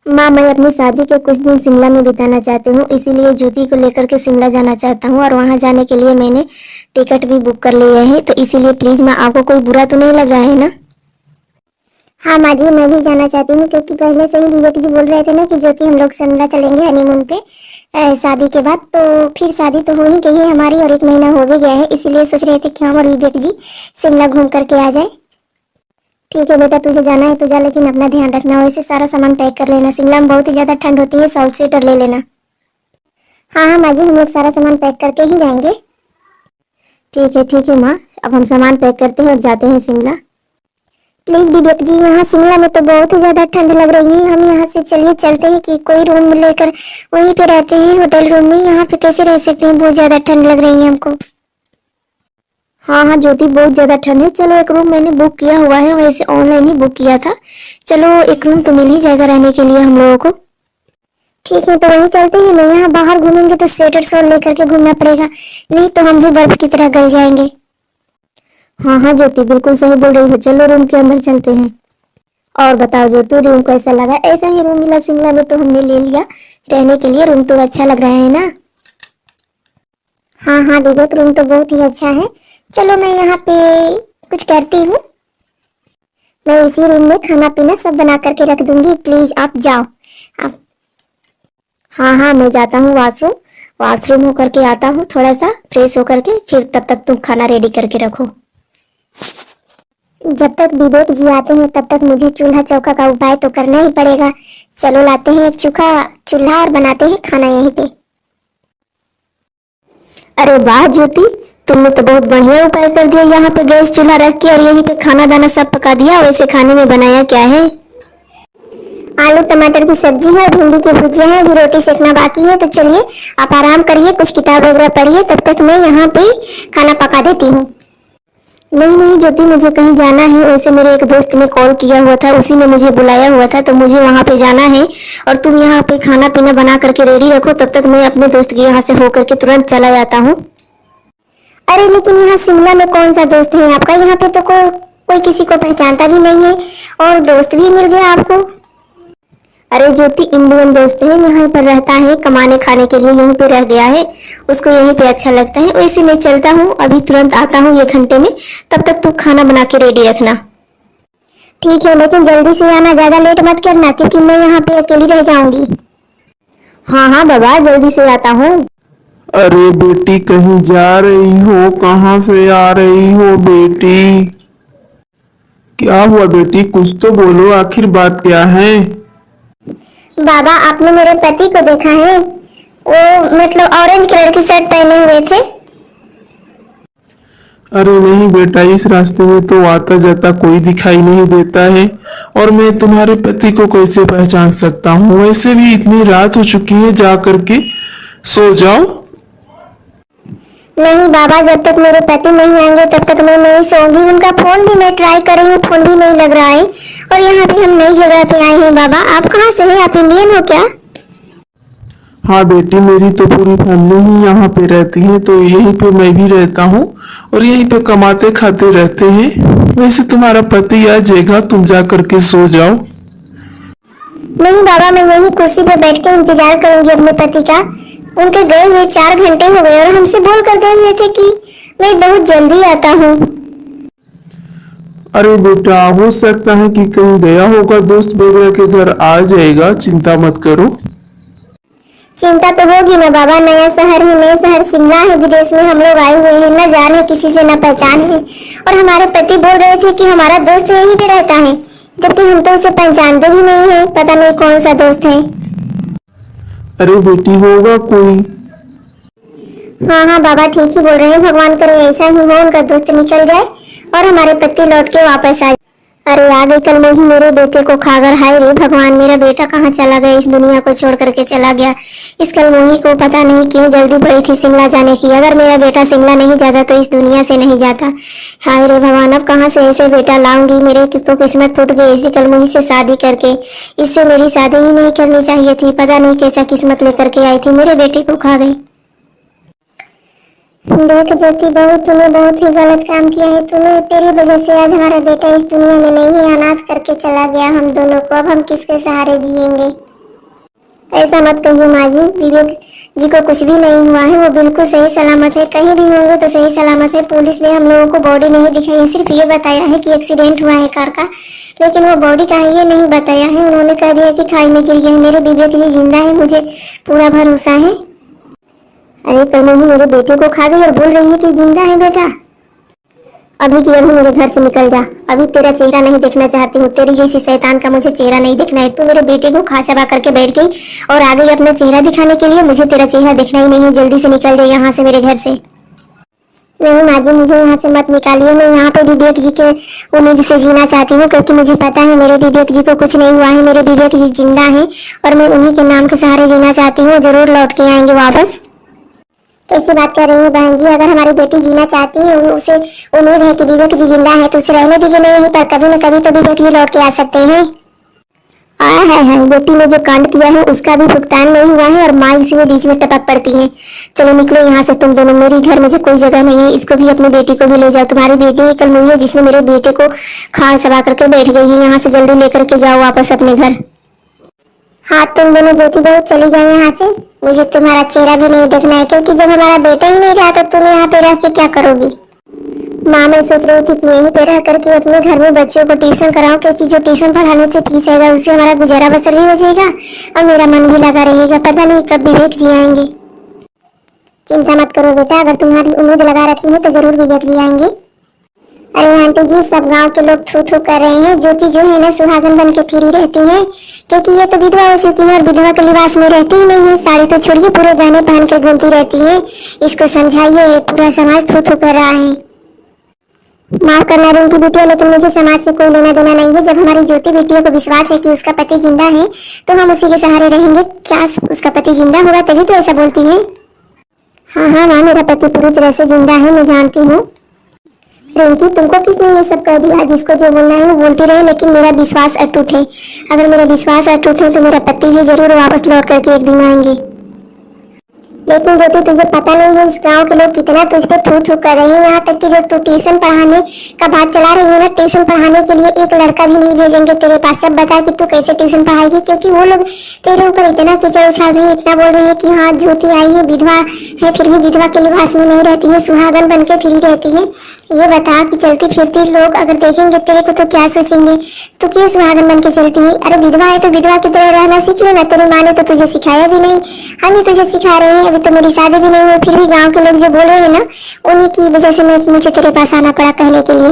माँ, मैं अपनी शादी के कुछ दिन शिमला में बिताना चाहती हूँ, इसीलिए ज्योति को लेकर के शिमला जाना चाहता हूँ और वहाँ जाने के लिए मैंने टिकट भी बुक कर लिया है। तो इसीलिए प्लीज माँ, आपको कोई बुरा तो नहीं लग रहा है ना? हाँ माँ जी, मैं भी जाना चाहती हूँ क्योंकि पहले से ही विवेक जी बोल रहे थे ना कि ज्योति हम लोग शिमला चलेंगे हनीमून पे शादी के बाद। तो फिर शादी तो हो ही गई है हमारी और 1 महीना हो भी गया है, इसीलिए सोच रहे थे कि हम और विवेक जी शिमला घूम करके आ जाए। ठीक है बेटा, तुझे जाना है तो जा, लेकिन अपना ध्यान रखना। वैसे सारा सामान पैक कर लेना, शिमला में बहुत ही ज्यादा ठंड होती है, शॉल स्वेटर ले लेना। हाँ हाँ माँ जी, हम लोग सारा सामान पैक करके ही जाएंगे। ठीक है माँ, अब हम सामान पैक करते हैं और जाते हैं शिमला। प्लीज विवेक जी, यहाँ शिमला में तो बहुत ही ज्यादा ठंड लग रही है, हम यहाँ से चलिए चलते हैं कि कोई रूम लेकर वहीं पे रहते हैं होटल रूम में। यहाँ पे कैसे रह सकते हैं, बहुत ज्यादा ठंड लग रही है हमको। हाँ हाँ ज्योति, बहुत ज्यादा ठंड है। चलो एक रूम मैंने बुक किया हुआ है, वैसे ऑनलाइन ही बुक किया था। चलो एक रूम तो मिल ही जाएगा रहने के लिए हम लोगों को। ठीक है तो वहीं चलते हैं ना, यहाँ बाहर घूमेंगे तो स्वेटर शॉल लेकर के घूमना पड़ेगा, नहीं तो हम भी बर्फ की तरह गल जाएंगे। हाँ हाँ ज्योति, बिल्कुल सही बोल रही हो, चलो रूम के अंदर चलते हैं। और बताओ ज्योति, रूम कैसा लगा? ऐसा ही रूम मिला शिमला में तो हमने ले लिया रहने के लिए। रूम तो अच्छा लग रहा है ना? हाँ हाँ विवेक, रूम तो बहुत ही अच्छा है। चलो मैं यहाँ पे कुछ करती हूँ, मैं इसी रूम में खाना पीना सब बना करके रख दूंगी, प्लीज आप जाओ। आप हाँ हाँ मैं जाता हूँ वॉशरूम, वॉशरूम होकर के आता हूँ, थोड़ा सा फ्रेश होकर के, फिर तब तक तुम खाना रेडी करके रखो। जब तक विवेक जी आते हैं तब तक मुझे चूल्हा चौका का उपाय तो करना ही पड़ेगा। चलो लाते हैं एक चूल्हा चूल्हा और बनाते हैं खाना यहीं पे। अरे वाह ज्योति, तुमने तो बहुत बढ़िया उपाय कर दिया, यहाँ पे गैस चूल्हा रख के और यहीं पे खाना दाना सब पका दिया। वैसे खाने में बनाया क्या है? आलू टमाटर की सब्जी है, भिंडी की भुजिया है, अभी रोटी सेकना बाकी है। तो चलिए आप आराम करिए, कुछ किताब वगैरह पढ़िए, तब तक मैं यहाँ पे खाना पका देती हूँ। नहीं नहीं ज्योति, मुझे कहीं जाना है। वैसे मेरे एक दोस्त ने कॉल किया हुआ था, उसी ने मुझे बुलाया हुआ था, तो मुझे वहाँ पे जाना है। और तुम यहाँ पे खाना पीना बना करके रेडी रखो, तब तक मैं अपने दोस्त के यहाँ से होकर के तुरंत चला जाता हूँ। अरे लेकिन यहाँ शिमला में कौन सा दोस्त है आपका? यहाँ पे तो कोई किसी को पहचानता भी नहीं है और दोस्त भी मिल गया आपको। अरे ज्योति, इंडियन दोस्त है, यहाँ पर रहता है, कमाने खाने के लिए यहीं पे रह गया है, उसको यहीं पे अच्छा लगता है। वैसे मैं चलता हूँ, अभी तुरंत आता हूँ 1 घंटे में, तब तक तू खाना बना के रेडी रखना। ठीक है, लेकिन जल्दी से आना, ज्यादा लेट मत करना क्योंकि मैं यहाँ पे अकेली रह जाऊंगी। हाँ हाँ बाबा, जल्दी से आता हूँ। अरे बेटी, कहीं जा रही हो? कहाँ से आ रही हो बेटी? क्या हुआ बेटी, कुछ तो बोलो, आखिर बात क्या है? बाबा, आपने मेरे पति को देखा है? वो मतलब ऑरेंज कलर की शर्ट पहने हुए थे। अरे नहीं बेटा, इस रास्ते में तो आता जाता कोई दिखाई नहीं देता है, और मैं तुम्हारे पति को कैसे पहचान सकता हूँ? वैसे भी इतनी रात हो चुकी है, जा करके सो जाओ। नहीं बाबा, जब तक मेरे पति नहीं आएंगे तब तक मैं नहीं सोऊंगी। उनका फोन भी मैं ट्राई कर रही हूँ, फोन भी नहीं लग रहा है। और यहाँ पे हम नई जगह पे आए हैं। बाबा आप कहाँ से हैं? आप इंडियन हो क्या? हाँ बेटी, मेरी तो पूरी फैमिली ही यहाँ पे रहती है, तो यहीं पे मैं भी रहता हूँ और यहीं पे कमाते खाते रहते हैं। वैसे तुम्हारा पति आ जाएगा, तुम जा करके सो जाओ। नहीं बाबा, मैं यही कुर्सी पे बैठ के इंतजार करूंगी अपने पति का। उनके गए हुए 4 घंटे हो गए और हमसे बोल कर गए हुए थे कि मैं बहुत जल्दी आता हूँ। अरे बेटा, हो सकता है कि कहीं गया होगा दोस्त वगैरह के घर, आ जाएगा, चिंता मत करो। चिंता तो होगी ना बाबा, नया शहर है, नया शहर शिमला है, विदेश में हम लोग आए हुए हैं, न जाने किसी से न पहचान है। और हमारे पति बोल रहे थे कि हमारा दोस्त यहीं पे रहता है, जबकि हम तो उसे पहचानते भी नहीं है, पता नहीं कौन सा दोस्त है। अरे बेटी, होगा कोई। हाँ हाँ बाबा, ठीक ही बोल रहे हैं, भगवान करे ऐसा ही हो, उनका दोस्त निकल जाए और हमारे पति लौट के वापस आ। अरे याद है कल मैं ही मेरे बेटे को खाकर, हाय रे भगवान, मेरा बेटा कहाँ चला गया, इस दुनिया को छोड़ करके चला गया। इस कल मोही को पता नहीं क्यों जल्दी पड़ी थी शिमला जाने की। अगर मेरा बेटा शिमला नहीं जाता तो इस दुनिया से नहीं जाता। हाय रे भगवान, अब कहाँ से ऐसे बेटा लाऊंगी? मेरे तो किस्मत फूट गई इसी कल मोही से शादी करके। इससे मेरी शादी ही नहीं करनी चाहिए थी, पता नहीं कैसा किस्मत लेकर के आई थी, मेरे बेटे को खा गई। देख ज्योति बहू, तूने बहुत ही गलत काम किया है। तूने, तेरी वजह से आज हमारा बेटा इस दुनिया में नहीं है, अनाथ करके चला गया हम दोनों को। अब हम किसके सहारे जिएंगे? ऐसा मत कहिए माँ जी, विवेक जी को कुछ भी नहीं हुआ है, वो बिल्कुल सही सलामत है। कहीं भी होंगे तो सही सलामत है। पुलिस ने हम लोगों को बॉडी नहीं दिखाई है, सिर्फ ये बताया है कि एक्सीडेंट हुआ है कार का, लेकिन वो बॉडी कहाँ है ये नहीं बताया है। उन्होंने कह दिया कि खाई में गिर गया है। मेरे विवेक जी जिंदा है, मुझे पूरा भरोसा है। अरे पहले ही मेरे बेटे को खा गई और बोल रही है कि जिंदा है बेटा। अभी की अभी मेरे घर से निकल जा, अभी तेरा चेहरा नहीं देखना चाहती हूँ। तेरी जैसी शैतान का मुझे चेहरा नहीं देखना है। तू मेरे बेटे को खा चबा करके बैठ गई और आ गई अपना चेहरा दिखाने के लिए। मुझे तेरा चेहरा देखना ही नहीं है, जल्दी से निकल जाए यहाँ से, मेरे घर से। नहीं माँ जी, मुझे यहाँ से मत निकालिए। मैं यहाँ पे विवेक जी के उम्मीद से जीना चाहती हूँ, क्योंकि मुझे पता है मेरे विवेक जी को कुछ नहीं हुआ है। मेरे विवेक जी जिंदा है और मैं उन्हीं के नाम के सहारे जीना चाहती हूँ। जरूर लौट के आएंगे वापस। कैसी बात कर रही है बहन जी? अगर हमारी बेटी जीना चाहती है, उसे उम्मीद है कि विवेक जी जिंदा है, तो उसे रहने दीजिए ना यहीं पर। कभी न कभी तो विवेक जी लौट के आ सकते हैं। है बेटी ने जो कांड किया है उसका भी भुगतान नहीं हुआ है और माँ इसी में बीच में टपक पड़ती है। चलो निकलो यहाँ से तुम दोनों, मेरी घर मुझे कोई जगह नहीं है। इसको भी अपनी बेटी को भी ले जाओ। तुम्हारी बेटी ही कल हुई है जिसने मेरे बेटे को खा चबा करके बैठ गई है। यहाँ से जल्दी लेकर के जाओ वापस अपने घर। हाँ तुम दोनों ज्योति बहू चली जाओ यहाँ से। मुझे तुम्हारा चेहरा भी नहीं देखना है, क्योंकि जब हमारा बेटा ही नहीं रहा तो तुम यहाँ पे रह के क्या करोगी? माँ मैं सोच रही थी कि यहीं पे रह करके अपने घर में बच्चों को ट्यूशन कराऊं, क्योंकि जो ट्यूशन पढ़ाने से फीस आएगा उससे हमारा गुजारा बसर भी हो जाएगा और मेरा मन भी लगा रहेगा। पता नहीं कब विवेक जी आएंगे। चिंता मत करो बेटा, अगर तुम्हारी उम्मीद लगा रखी है तो जरूर विवेक जी आएंगे। अरे आंटी जी, सब गांव के लोग थू थू कर रहे हैं। ज्योति जो है ना सुहागन बन के फिरी रहती है, क्योंकि ये तो विधवा हो चुकी है और विधवा के लिबास में रहती ही नहीं है। साड़ी तो छोड़िए, पूरे गहने पहन कर घूमती रहती है। इसको समझाइए, ये पूरा समाज थू थू कर रहा है। माफ करना रिंकी बिटिया, लेकिन मुझे समाज से कोई लेना देना नहीं है। जब हमारी ज्योति बिटिया को विश्वास है कि उसका पति जिंदा है तो हम उसी के सहारे रहेंगे। क्या उसका पति जिंदा होगा तभी तो ऐसा बोलती है? हाँ हाँ माँ, मेरा पति पूरी तरह से जिंदा है, मैं जानती हूँ। रिंकी तुमको किसने ये सब कह दिया? जिसको जो बोलना है वो बोलती रहे, लेकिन मेरा विश्वास अटूट है। अगर मेरा विश्वास अटूट है तो मेरा पति भी जरूर वापस लौट करके एक दिन आएंगे। लेकिन ज्योति तुझे पता नहीं है इस गांव के लोग कितना तुझ पे थू थू कर रहे हैं। यहाँ तक कि जो तू ट्यूशन पढ़ाने का बात चला रही है ना, ट्यूशन पढ़ाने के लिए एक लड़का भी नहीं भेजेंगे तेरे पास। अब बता कि तू कैसे ट्यूशन पढ़ाएगी, क्योंकि वो लोग तेरे ऊपर इतना कीचड़ उछाल रहे हैं, इतना बोल रहे हैं कि हाँ ज्योति आई है, विधवा है, फिर भी विधवा के लिबास में नहीं रहती है, सुहागन बन के फिरी रहती है। ये बता कि चलती फिरती लोग अगर देखेंगे तेरे को तो क्या सोचेंगे? तू क्यों सुहागन बन के चलती है? अरे विधवा है तो विधवा की तरह रहना सीख लेना। तेरी माँ ने तो तुझे सिखाया भी नहीं, हम ही तुझे सिखा रहे हैं। अभी तो मेरी शादी भी नहीं हुई, फिर भी गांव के लोग जो बोल रहे हैं ना, उन्हीं की वजह से मुझे तेरे पास आना पड़ा कहने के लिए।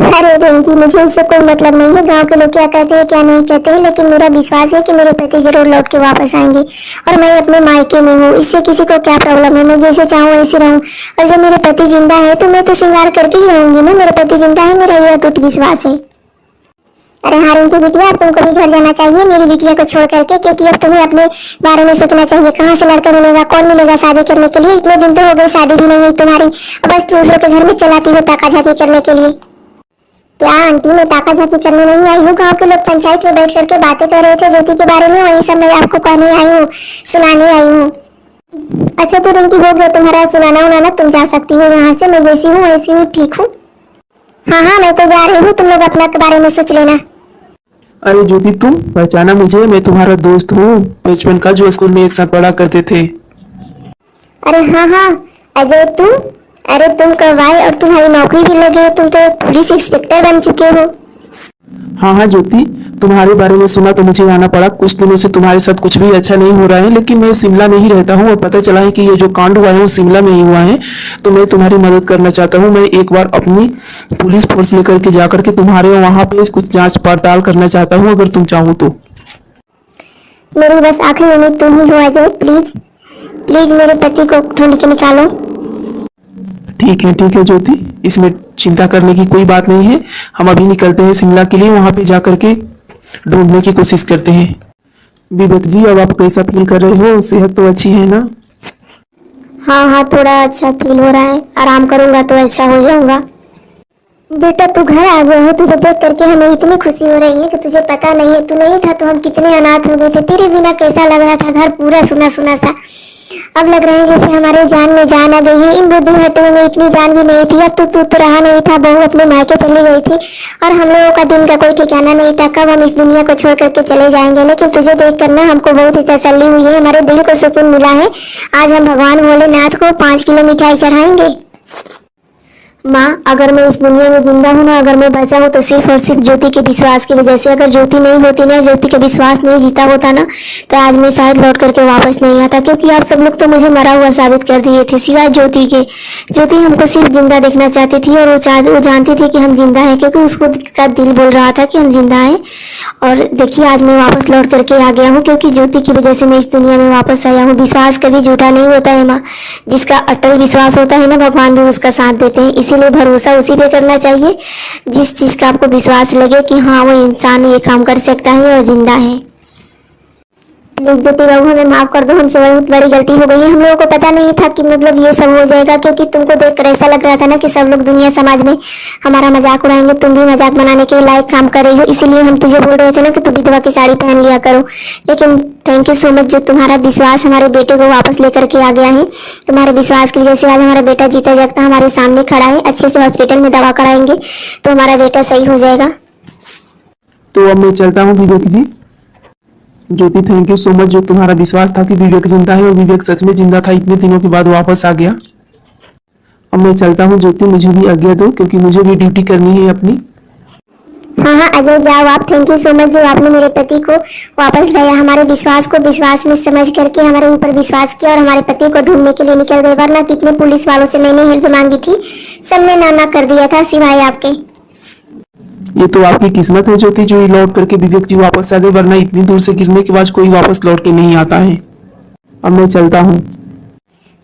अरे रिंकी, मुझे इससे कोई मतलब नहीं है गांव के लोग क्या कहते हैं क्या नहीं कहते हैं, लेकिन मेरा विश्वास है कि मेरे पति जरूर लौट के वापस आएंगे और मैं अपने मायके में हूँ। इससे किसी को क्या प्रॉब्लम है? मैं जैसे चाहूँ ऐसे रहूँ। और जब मेरे पति जिंदा है तो मैं तो श्रृंगार करके ही रहूंगी ना। मेरे पति जिंदा है, मेरा ये अटूट विश्वास है। अरे हाँ रिंकी बिटिया, अब तुमको भी घर जाना चाहिए मेरी बिटिया को छोड़ करके, क्योंकि अब तुम्हें अपने बारे में सोचना चाहिए। कहाँ से लड़का मिलेगा, कौन मिलेगा शादी करने के लिए? इतने दिन तो हो गए, शादी भी नहीं है तुम्हारी, बस दूसरों के घर में चलाती हो ताका झाकी करने के लिए। क्या आंटी, मैं ताका झाकी करने नहीं आई हूँ। गांव के लोग पंचायत में बैठ करके बातें कर रहे थे ज्योति के बारे में, वही सब मैं आपको कहने आई हूँ, सुनाने आई हूँ। अच्छा तो रिंकी हो गया तुम्हारा सुनाना उनाना, तुम जा सकती हो यहाँ से। मैं जैसी हूँ वैसी हूँ, ठीक हूँ। हाँ हाँ मैं तो जा रही हूँ, तुम लोग अपना के बारे में सोच लेना। अरे ज्योति, तुम पहचाना मुझे? मैं तुम्हारा दोस्त हूँ बचपन का, जो स्कूल में एक साथ पढ़ा करते थे। अरे हाँ हाँ अजय तुम, अरे तुम कब आए और तुम्हारी नौकरी भी लगी है, तुम तो पुलिस इंस्पेक्टर बन चुके हो। हाँ हाँ ज्योति, तुम्हारे बारे में सुना तो मुझे आना पड़ा। कुछ दिनों से तुम्हारे साथ कुछ भी अच्छा नहीं हो रहा है, लेकिन मैं शिमला में ही रहता हूँ और पता चला है कि ये जो कांड हुआ है वो शिमला में ही हुआ है। तो मैं तुम्हारी मदद करना चाहता हूँ। मैं एक बार अपनी पुलिस फोर्स लेकर के जाकर के तुम्हारे वहाँ पे कुछ जांच पड़ताल करना चाहता हूँ, अगर तुम चाहो तो। मेरी बस आखिरी उम्मीद तुम ही हो अजय, प्लीज प्लीज मेरे पति को ढूंढ के निकालो। ठीक है ज्योति, इसमें चिंता करने की कोई बात नहीं है। हम अभी निकलते हैं शिमला के लिए, वहां पे जाकर के ढूंढने की कोशिश करते हैं। विवेक जी, अब आप कैसा फील कर रहे हो? सेहत तो अच्छी है ना? हाँ हाँ थोड़ा अच्छा फील हो रहा है, आराम करूंगा तो अच्छा हो जाऊंगा। बेटा तू घर आ गया है, तुझे देख करके हमें इतनी खुशी हो रही है कि तुझे पता नहीं है। तू नहीं था तो हम कितने अनाथ हो गए थे। तेरे बिना कैसा लग रहा था, घर पूरा सुना सुना सा। अब लग रहा है जैसे हमारे जान में जान आ गई है। इन बूढ़ी हड्डियों में इतनी जान भी नहीं थी। अब तो रहा नहीं था, बहू अपने मायके चली गई थी और हम लोगों का दिन का कोई ठिकाना नहीं था कब हम इस दुनिया को छोड़ करके चले जाएंगे। लेकिन तुझे देख कर ना हमको बहुत ही तसल्ली हुई है, हमारे दिल को सुकून मिला है। आज हम भगवान भोलेनाथ को 5 किलो मिठाई चढ़ाएंगे। माँ, अगर मैं इस दुनिया में जिंदा हूँ ना, अगर मैं बचा हूँ तो सिर्फ और सिर्फ ज्योति के विश्वास की वजह से। अगर ज्योति नहीं होती ना, ज्योति का विश्वास नहीं जीता होता ना, तो आज मैं शायद लौट करके वापस नहीं आता। क्योंकि आप सब लोग तो मुझे मरा हुआ साबित कर दिए थे, सिवाय ज्योति के। ज्योति हमको सिर्फ जिंदा देखना चाहती थी और वो जानती थी कि हम जिंदा हैं, क्योंकि उसको का दिल बोल रहा था कि हम जिंदा हैं। और देखिए आज मैं वापस लौट करके आ गया हूँ, क्योंकि ज्योति की वजह से मैं इस दुनिया में वापस आया हूँ। विश्वास कभी झूठा नहीं होता है माँ, जिसका अटल विश्वास होता है ना, भगवान भी उसका साथ देते हैं। इसीलिए भरोसा उसी पे करना चाहिए जिस चीज का आपको विश्वास लगे कि हाँ वो इंसान ये काम कर सकता है और जिंदा है। प्लीज ज्योति बहू, हमें माफ कर दो, हमसे बहुत बड़ी गलती हो गई है। हम लोगों को पता नहीं था कि मतलब ये सब हो जाएगा, क्योंकि तुमको देखकर ऐसा लग रहा था ना कि सब लोग दुनिया समाज में हमारा मजाक उड़ाएंगे। तुम भी मजाक बनाने के लायक काम कर रही हो, इसीलिए हम तुझे बोल रहे थे ना कि तू विधवा की साड़ी पहन लिया करो। लेकिन थैंक यू सो मच, जो तुम्हारा विश्वास हमारे बेटे को वापस लेकर के आ गया है। तुम्हारे विश्वास की वजह से आज हमारा बेटा जीता जागता हमारे सामने खड़ा है। अच्छे से हॉस्पिटल में दवा कराएंगे तो हमारा बेटा सही हो जाएगा। तो अब मैं चलता हूँ विवेक जी। ज्योति, थैंक यू सो मच, जो तुम्हारा विश्वास था कि विवेक जिंदा है और विवेक सच में जिंदा था, इतने दिनों के बाद वापस आ गया। अब मैं चलता हूँ ज्योति, मुझे भी आज्ञा दो, क्योंकि मुझे भी ड्यूटी करनी है अपनी। हाँ अजय, जाओ आप। थैंक यू सो मच जो आपने मेरे पति को वापस लाया। हमारे विश्वास को विश्वास में समझ करके हमारे ऊपर विश्वास किया और हमारे पति को ढूंढने के लिए निकल गए। वरना कितने पुलिस वालों से मैंने हेल्प मांगी थी, सबने ना कर दिया था सिवाय आपके। ये तो आपकी किस्मत है ज्योति, जो ये लौट करके विवेक जी वापस आ गए, वरना इतनी दूर से गिरने के बाद कोई वापस लौट के नहीं आता है। अब मैं चलता हूँ।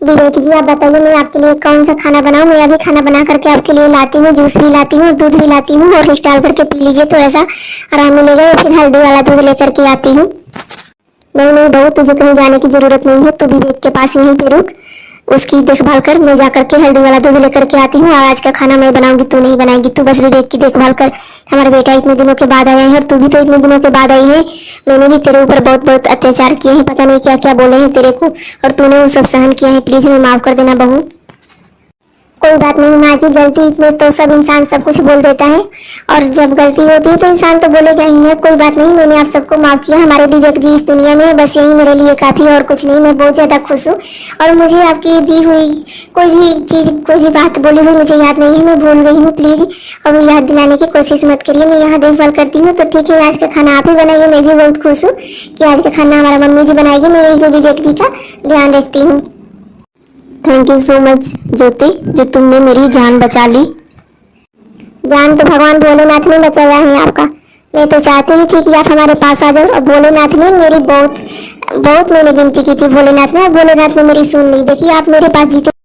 विवेक जी, आप बताइए मैं आपके लिए कौन सा खाना बनाऊं? मैं अभी खाना बना करके आपके लिए लाती हूँ, जूस भी लाती हूँ, दूध भी लाती हूँ, और डाल करके पी लीजिए, थोड़ा सा आराम मिलेगा। या फिर हल्दी वाला दूध लेकर के आती हूँ। नहीं बहू, तुझे कहीं जाने की जरूरत नहीं है, तू विवेक के पास यहीं पे रुक, उसकी देखभाल कर। मैं जाकर के हल्दी वाला दूध लेकर के आती हूँ। आज का खाना मैं बनाऊंगी, तू नहीं बनाएगी। तू बस विवेक की देखभाल कर। हमारा बेटा इतने दिनों के बाद आया है और तू भी तो इतने दिनों के बाद आई है। मैंने भी तेरे ऊपर बहुत बहुत अत्याचार किए हैं, पता नहीं क्या क्या बोले हैं तेरे को, और तूने वो सब सहन किया है। प्लीज हमें माफ कर देना बहू। कोई बात नहीं माँ जी, गलती में तो सब इंसान सब कुछ बोल देता है, और जब गलती होती है तो इंसान तो बोलेगा ही है। कोई बात नहीं, मैंने आप सबको माफ किया। हमारे विवेक जी इस दुनिया में बस यही मेरे लिए काफी, और कुछ नहीं। मैं बहुत ज्यादा खुश हूँ, और मुझे आपकी दी हुई कोई भी चीज, कोई भी बात बोली हुई मुझे याद नहीं है, मैं भूल गई हूँ। प्लीज अब याद दिलाने की कोशिश मत करिए। मैं यहाँ देखभाल करती हूँ। तो ठीक है, आज का खाना आप ही बनाइए। मैं भी बहुत खुश हूँ कि आज का खाना हमारा मम्मी जी बनाएगी। मैं यही विवेक जी का ध्यान रखती हूँ। थैंक यू सो मच ज्योति, जो तुमने मेरी जान बचा ली। जान तो भगवान भोलेनाथ ने बचाया है आपका। मैं तो चाहती ही थी कि आप हमारे पास आ जाओ, और भोलेनाथ ने मेरी बहुत मैंने विनती की थी भोलेनाथ ने, और भोलेनाथ ने मेरी सुन ली। देखिए आप मेरे पास जीते